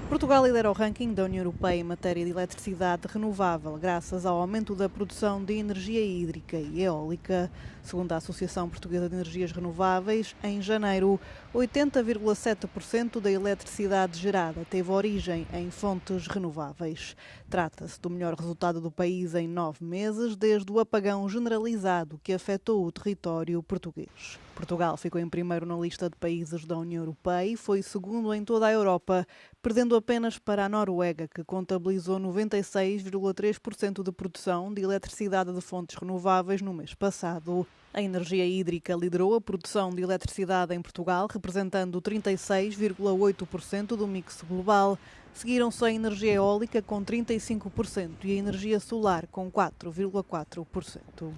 Portugal lidera o ranking da União Europeia em matéria de eletricidade renovável, graças ao aumento da produção de energia hídrica e eólica. Segundo a Associação Portuguesa de Energias Renováveis, em janeiro, 80,7% da eletricidade gerada teve origem em fontes renováveis. Trata-se do melhor resultado do país em 9 meses, desde o apagão generalizado que afetou o território português. Portugal ficou em primeiro na lista de países da União Europeia e foi segundo em toda a Europa, perdendo apenas para a Noruega, que contabilizou 96,3% de produção de eletricidade de fontes renováveis no mês passado. A energia hídrica liderou a produção de eletricidade em Portugal, representando 36,8% do mix global. Seguiram-se a energia eólica com 35% e a energia solar com 4,4%.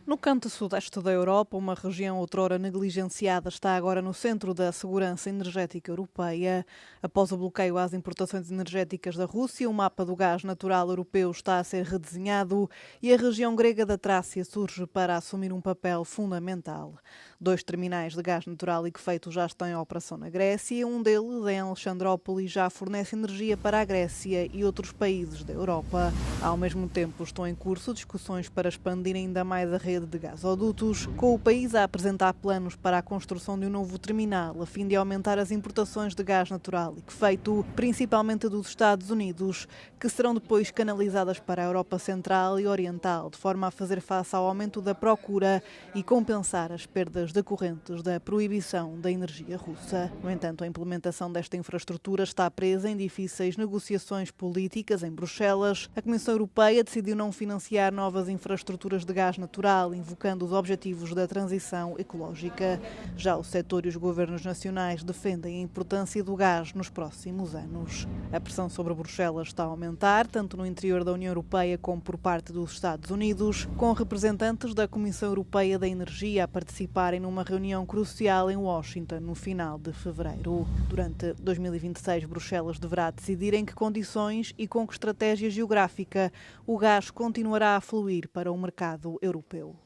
No canto sudeste da Europa, uma região outrora negligenciada está agora no centro da segurança energética europeia. Após o bloqueio às importações energéticas da Rússia, o mapa do gás natural europeu está a ser redesenhado e a região grega da Trácia surge para assumir um papel fundamental. 2 terminais de gás natural liquefeito já estão em operação na Grécia. Um deles, em Alexandrópolis, já fornece energia para a Grécia e outros países da Europa. Ao mesmo tempo, estão em curso discussões para expandir ainda mais a rede de gasodutos, com o país a apresentar planos para a construção de um novo terminal, a fim de aumentar as importações de gás natural liquefeito, principalmente dos Estados Unidos, que serão depois canalizadas para a Europa Central e Oriental, de forma a fazer face ao aumento da procura e compensar as perdas decorrentes da proibição da energia russa. No entanto, a implementação desta infraestrutura está presa em difíceis negociações políticas em Bruxelas. A Comissão Europeia decidiu não financiar novas infraestruturas de gás natural, invocando os objetivos da transição ecológica. Já o setor e os governos nacionais defendem a importância do gás nos próximos anos. A pressão sobre Bruxelas está a aumentar, tanto no interior da União Europeia como por parte dos Estados Unidos, com representantes da Comissão Europeia da Energia a participarem numa reunião crucial em Washington no final de fevereiro. Durante 2026, Bruxelas deverá decidir em que condições e com que estratégia geográfica o gás continuará a fluir para o mercado europeu.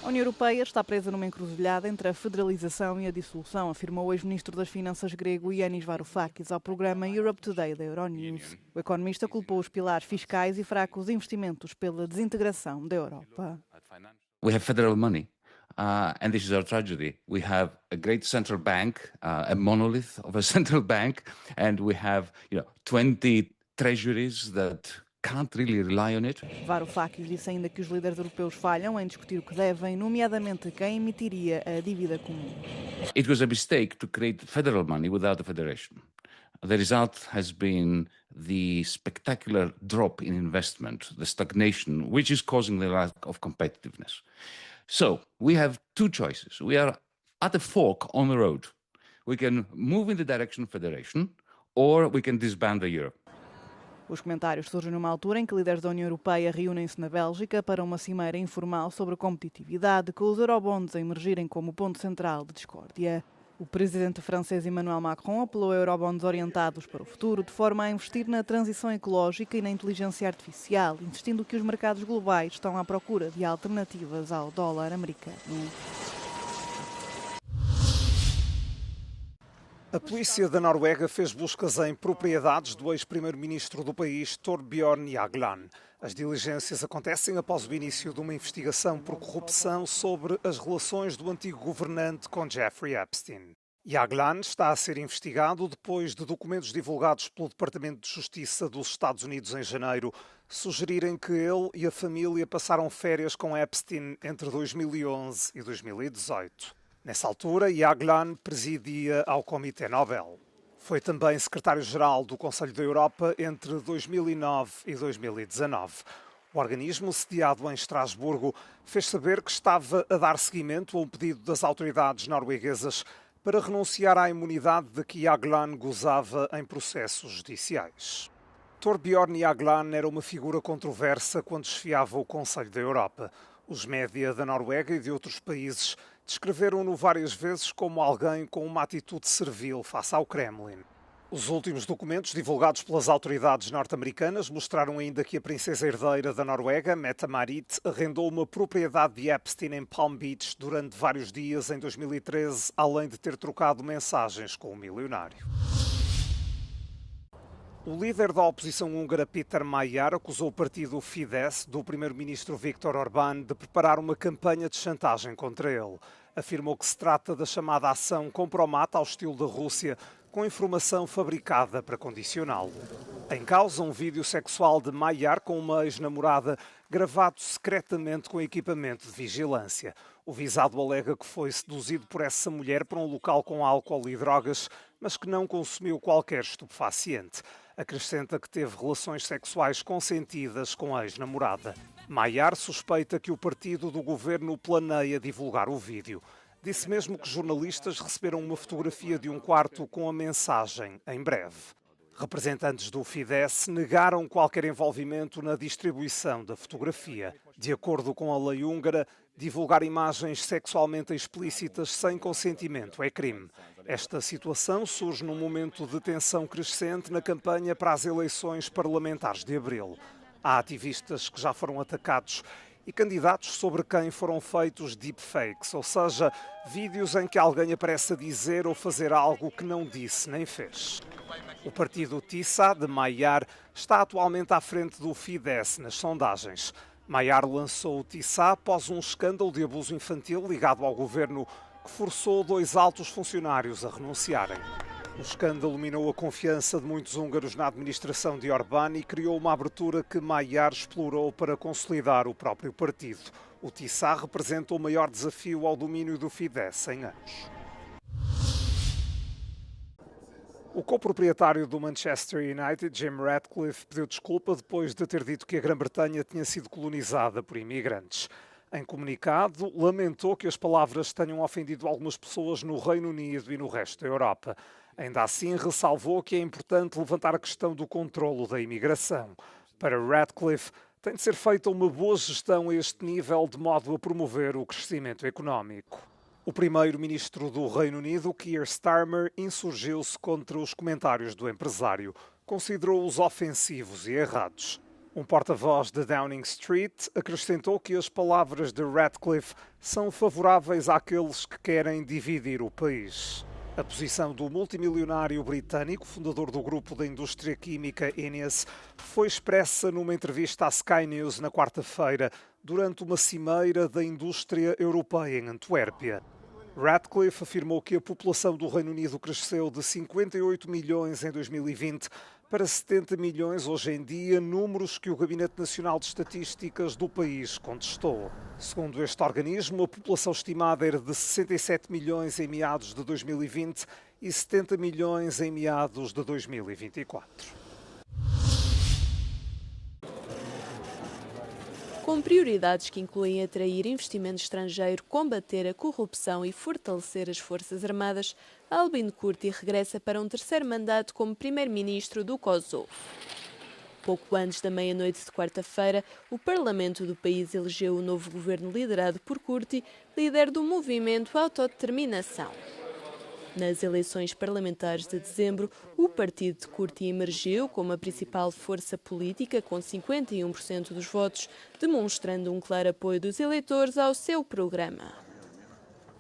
A União Europeia está presa numa encruzilhada entre a federalização e a dissolução, afirmou o ex-ministro das Finanças grego Yanis Varoufakis ao programa Europe Today da Euronews. O economista culpou os pilares fiscais e fracos investimentos pela desintegração da Europa. We have federal money. And this is our tragedy. We have a great central bank, a monolith of a central bank, and we have, 20 treasuries that can't really rely on it. Varoufakis disse ainda que os líderes europeus falham em discutir o que devem, nomeadamente quem emitiria a dívida comum. It was a mistake to create federal money without a federation. The result has been the spectacular drop in investment, the stagnation, which is causing the lack of competitiveness. So we have two choices. We are at a fork on the road. We can move in the direction of federation, or we can disband the euro. Os comentários surgem numa altura em que líderes da União Europeia reúnem-se na Bélgica para uma cimeira informal sobre competitividade, com os eurobonds a emergirem como ponto central de discórdia. O presidente francês Emmanuel Macron apelou a eurobonds orientados para o futuro, de forma a investir na transição ecológica e na inteligência artificial, insistindo que os mercados globais estão à procura de alternativas ao dólar americano. A polícia da Noruega fez buscas em propriedades do ex-primeiro-ministro do país, Torbjørn Jagland. As diligências acontecem após o início de uma investigação por corrupção sobre as relações do antigo governante com Jeffrey Epstein. Jagland está a ser investigado depois de documentos divulgados pelo Departamento de Justiça dos Estados Unidos em janeiro sugerirem que ele e a família passaram férias com Epstein entre 2011 e 2018. Nessa altura, Jagland presidia ao Comitê Nobel. Foi também secretário-geral do Conselho da Europa entre 2009 e 2019. O organismo, sediado em Estrasburgo, fez saber que estava a dar seguimento a um pedido das autoridades norueguesas para renunciar à imunidade de que Jagland gozava em processos judiciais. Torbjørn Jagland era uma figura controversa quando chefiava o Conselho da Europa. Os média da Noruega e de outros países descreveram-no várias vezes como alguém com uma atitude servil face ao Kremlin. Os últimos documentos divulgados pelas autoridades norte-americanas mostraram ainda que a princesa herdeira da Noruega, Mette-Marit, arrendou uma propriedade de Epstein em Palm Beach durante vários dias em 2013, além de ter trocado mensagens com o milionário. O líder da oposição húngara, Péter Major, acusou o partido Fidesz do primeiro-ministro Viktor Orbán de preparar uma campanha de chantagem contra ele. Afirmou que se trata da chamada ação compromata ao estilo da Rússia, com informação fabricada para condicioná-lo. Em causa, um vídeo sexual de Major com uma ex-namorada, gravado secretamente com equipamento de vigilância. O visado alega que foi seduzido por essa mulher para um local com álcool e drogas, mas que não consumiu qualquer estupefaciente. Acrescenta que teve relações sexuais consentidas com a ex-namorada. Major suspeita que o partido do governo planeia divulgar o vídeo. Disse mesmo que jornalistas receberam uma fotografia de um quarto com a mensagem "em breve". Representantes do Fidesz negaram qualquer envolvimento na distribuição da fotografia. De acordo com a lei húngara, divulgar imagens sexualmente explícitas sem consentimento é crime. Esta situação surge num momento de tensão crescente na campanha para as eleições parlamentares de abril. Há ativistas que já foram atacados e candidatos sobre quem foram feitos deepfakes, ou seja, vídeos em que alguém aparece a dizer ou fazer algo que não disse nem fez. O partido TISA, de Major, está atualmente à frente do Fidesz nas sondagens. Major lançou o TISA após um escândalo de abuso infantil ligado ao governo que forçou 2 altos funcionários a renunciarem. O escândalo minou a confiança de muitos húngaros na administração de Orbán e criou uma abertura que Major explorou para consolidar o próprio partido. O TISA representa o maior desafio ao domínio do Fidesz em anos. O coproprietário do Manchester United, Jim Ratcliffe, pediu desculpa depois de ter dito que a Grã-Bretanha tinha sido colonizada por imigrantes. Em comunicado, lamentou que as palavras tenham ofendido algumas pessoas no Reino Unido e no resto da Europa. Ainda assim, ressalvou que é importante levantar a questão do controlo da imigração. Para Ratcliffe, tem de ser feita uma boa gestão a este nível de modo a promover o crescimento económico. O primeiro-ministro do Reino Unido, Keir Starmer, insurgiu-se contra os comentários do empresário. Considerou-os ofensivos e errados. Um porta-voz de Downing Street acrescentou que as palavras de Ratcliffe são favoráveis àqueles que querem dividir o país. A posição do multimilionário britânico, fundador do grupo da indústria química Ineos, foi expressa numa entrevista à Sky News na quarta-feira, durante uma cimeira da indústria europeia em Antuérpia. Ratcliffe afirmou que a população do Reino Unido cresceu de 58 milhões em 2020 para 70 milhões hoje em dia, números que o Gabinete Nacional de Estatísticas do país contestou. Segundo este organismo, a população estimada era de 67 milhões em meados de 2020 e 70 milhões em meados de 2024. Com prioridades que incluem atrair investimento estrangeiro, combater a corrupção e fortalecer as Forças Armadas, Albin Kurti regressa para um terceiro mandato como primeiro-ministro do Kosovo. Pouco antes da meia-noite de quarta-feira, o Parlamento do país elegeu o novo governo liderado por Kurti, líder do movimento Autodeterminação. Nas eleições parlamentares de dezembro, o partido de Kurti emergiu como a principal força política, com 51% dos votos, demonstrando um claro apoio dos eleitores ao seu programa.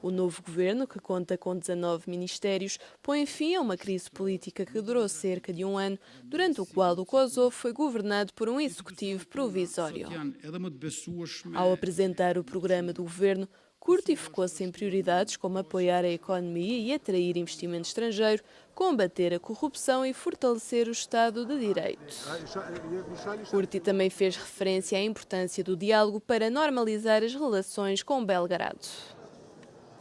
O novo governo, que conta com 19 ministérios, põe fim a uma crise política que durou cerca de um ano, durante o qual o Kosovo foi governado por um executivo provisório. Ao apresentar o programa do governo, Kurti focou-se em prioridades como apoiar a economia e atrair investimento estrangeiro, combater a corrupção e fortalecer o Estado de Direito. Kurti também fez referência à importância do diálogo para normalizar as relações com Belgrado.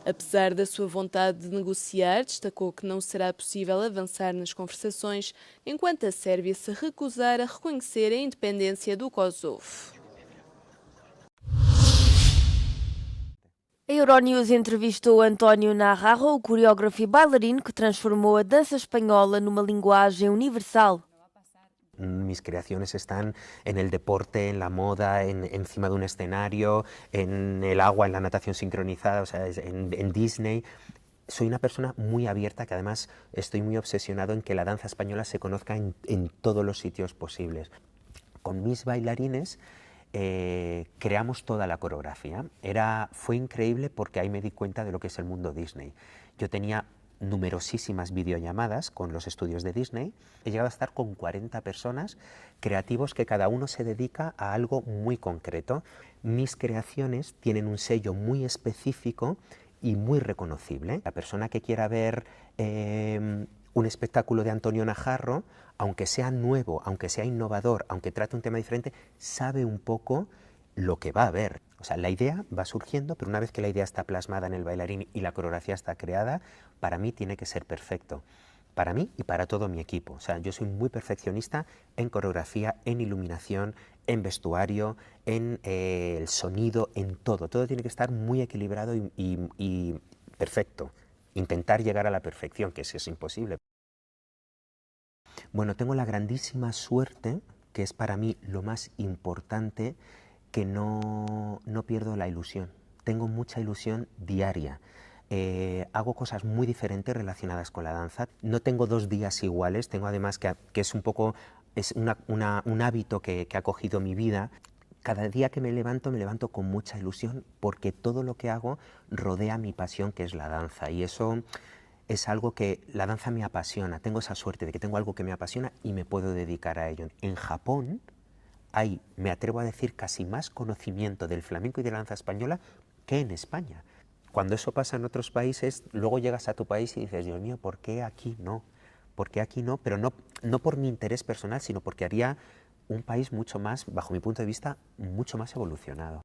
Apesar da sua vontade de negociar, destacou que não será possível avançar nas conversações enquanto a Sérvia se recusar a reconhecer a independência do Kosovo. A Euronews entrevistou António Najarro, o coreógrafo e bailarino que transformou a dança espanhola numa linguagem universal. Mis creaciones están en el deporte, en la moda, encima de un escenario, en el agua, en la natación sincronizada, o sea, en Disney. soy una persona muy abierta, que además estoy muy obsesionado en que la danza española se conozca en todos los sitios posibles. Con mis bailarines creamos toda la coreografía. Fue increíble porque ahí me di cuenta de lo que es el mundo Disney. Yo tenía numerosísimas videollamadas con los estudios de Disney. He llegado a estar con 40 personas, creativos que cada uno se dedica a algo muy concreto. Mis creaciones tienen un sello muy específico y muy reconocible. La persona que quiera ver un espectáculo de Antonio Najarro, aunque sea nuevo, aunque sea innovador, aunque trate un tema diferente, sabe un poco lo que va a ver. O sea, la idea va surgiendo, pero una vez que la idea está plasmada en el bailarín y la coreografía está creada, para mí tiene que ser perfecto. Para mí y para todo mi equipo. O sea, yo soy muy perfeccionista en coreografía, en iluminación, en vestuario, en el sonido, en todo. Todo tiene que estar muy equilibrado y perfecto. Intentar llegar a la perfección, que eso es imposible. Bueno, tengo la grandísima suerte, que es para mí lo más importante, que no pierdo la ilusión. Tengo mucha ilusión diaria. Hago cosas muy diferentes relacionadas con la danza. No tengo 2 días iguales, tengo además que es un poco, es un hábito que ha cogido mi vida. Cada día que me levanto con mucha ilusión porque todo lo que hago rodea mi pasión, que es la danza, y eso es algo que la danza me apasiona. Tengo esa suerte de que tengo algo que me apasiona y me puedo dedicar a ello. En Japón hay, me atrevo a decir, casi más conocimiento del flamenco y de la danza española que en España. Cuando eso pasa en otros países, luego llegas a tu país y dices, Dios mío, ¿por qué aquí no? ¿Por qué aquí no? Pero no por mi interés personal, sino porque haría un país mucho más, bajo mi punto de vista, mucho más evolucionado.